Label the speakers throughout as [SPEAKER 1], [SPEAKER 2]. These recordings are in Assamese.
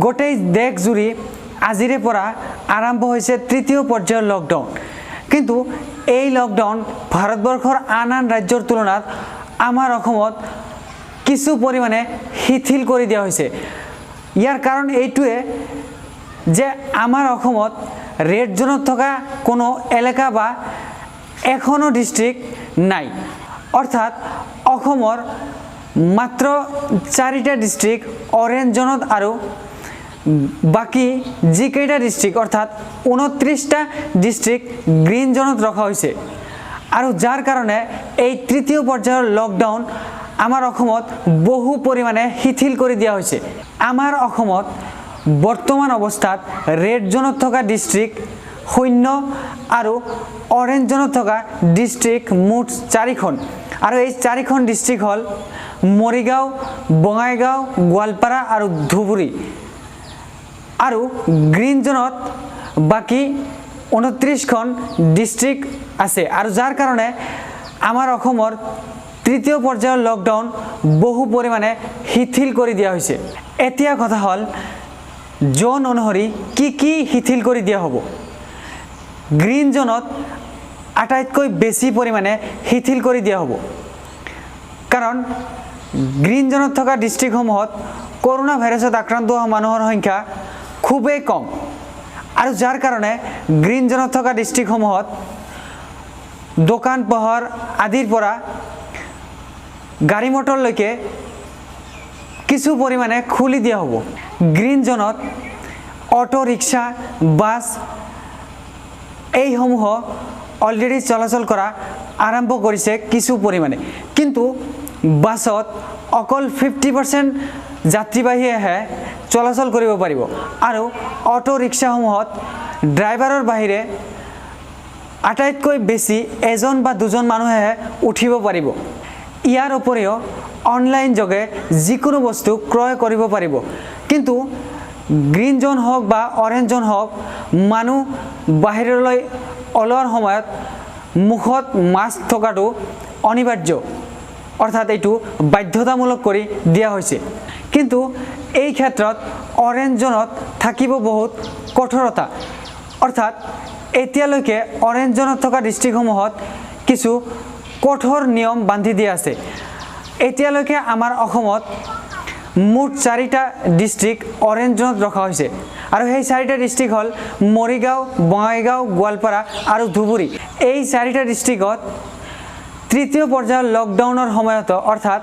[SPEAKER 1] গোটেই দেশ জুৰি আজিৰে পৰা আৰম্ভ হৈছে তৃতীয় পৰ্যায়ৰ লকডাউন। কিন্তু এই লকডাউন ভাৰতবৰ্ষৰ আন ৰাজ্যৰ তুলনাত আমাৰ অসমত কিছু পৰিমাণে শিথিল কৰি দিয়া হৈছে। ইয়াৰ কাৰণ এইটোৱে যে আমাৰ অসমত ৰেড জোনত থকা কোনো এলেকা বা এখনো ডিস্ট্ৰিক্ট নাই। অৰ্থাৎ অসমৰ মাত্ৰ 4টা ডিস্ট্ৰিক্ট অৰেঞ্জ জোনত আৰু বাকি যিকেইটা ডিস্ট্ৰিক্ট অৰ্থাৎ 29টা ডিস্ট্ৰিক্ট গ্ৰীণ জোনত ৰখা হৈছে। আৰু যাৰ কাৰণে এই তৃতীয় পৰ্যায়ৰ লকডাউন আমাৰ অসমত বহু পৰিমাণে শিথিল কৰি দিয়া হৈছে। আমাৰ অসমত বৰ্তমান অৱস্থাত ৰেড জোনত থকা ডিস্ট্ৰিক্ট 0 আৰু অৰেঞ্জ জোনত থকা ডিস্ট্ৰিক্ট মুঠ 4খন। আৰু এই 4খন ডিস্ট্ৰিক্ট হ'ল মৰিগাঁও, বঙাইগাঁও, গোৱালপাৰা আৰু ধুবুৰী। আৰু গ্ৰীণ জোনত বাকি 29খন ডিস্ট্ৰিক্ট আছে। আৰু যাৰ কাৰণে আমাৰ অসমৰ তৃতীয় পৰ্যায়ৰ লকডাউন বহু পৰিমাণে শিথিল কৰি দিয়া হৈছে। এতিয়া কথা হ'ল জোন অনুসৰি কি শিথিল কৰি দিয়া হ'ব। গ্ৰীণ জোনত আটাইতকৈ বেছি পৰিমাণে শিথিল কৰি দিয়া হ'ব, কাৰণ গ্ৰীণ জোনত থকা ডিস্ট্ৰিক্টসমূহত কৰোনা ভাইৰাছত আক্ৰান্ত হোৱা মানুহৰ সংখ্যা খুবেই কম। আৰু যাৰ কাৰণে গ্ৰীণ জোনত থকা ডিস্ট্ৰিক্টসমূহত দোকান পোহাৰ আদিৰ পৰা গাড়ী মটৰলৈকে কিছু পৰিমাণে খুলি দিয়া হ'ব। গ্ৰীণ জোনত অটো ৰিক্সা, বাছ এইসমূহ অলৰেডি চলাচল কৰা আৰম্ভ কৰিছে কিছু পৰিমাণে। কিন্তু বাছত অকল 50% যাত্ৰীবাহীয়েহে চলাচল কৰিব পাৰিব। আৰু অটো ৰিক্সাসমূহত ড্ৰাইভাৰৰ বাহিৰে আটাইতকৈ বেছি এজন বা দুজন মানুহেহে উঠিব পাৰিব। ইয়াৰ উপৰিও অনলাইন যোগে যিকোনো বস্তু ক্ৰয় কৰিব পাৰিব। কিন্তু গ্ৰীণ জোন হওক বা অৰেঞ্জ জোন হওক, মানুহ বাহিৰলৈ ওলোৱাৰ সময়ত মুখত মাস্ক থকাটো অনিবাৰ্য, অৰ্থাৎ এইটো বাধ্যতামূলক কৰি দিয়া হৈছে। কিন্তু এই ক্ষেত্ৰত অৰেঞ্জ জোনত থাকিব বহুত কঠোৰতা। অৰ্থাৎ এতিয়ালৈকে অৰেঞ্জ জোনত থকা ডিস্ট্ৰিক্টসমূহত কিছু কঠোৰ নিয়ম বান্ধি দিয়া আছে। এতিয়ালৈকে আমাৰ অসমত মুঠ 4টা ডিস্ট্ৰিক্ট অৰেঞ্জ জোনত ৰখা হৈছে। আৰু সেই 4টা ডিস্ট্ৰিক্ট হ'ল মৰিগাঁও, বঙাইগাঁও, গোৱালপাৰা আৰু ধুবুৰী। এই 4টা ডিস্ট্ৰিক্টত তৃতীয় পৰ্যায়ৰ লকডাউনৰ সময়ত অৰ্থাৎ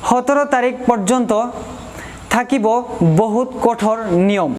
[SPEAKER 1] 17 তাৰিখ পৰ্যন্ত থাকিব বহুত কঠোৰ নিয়ম।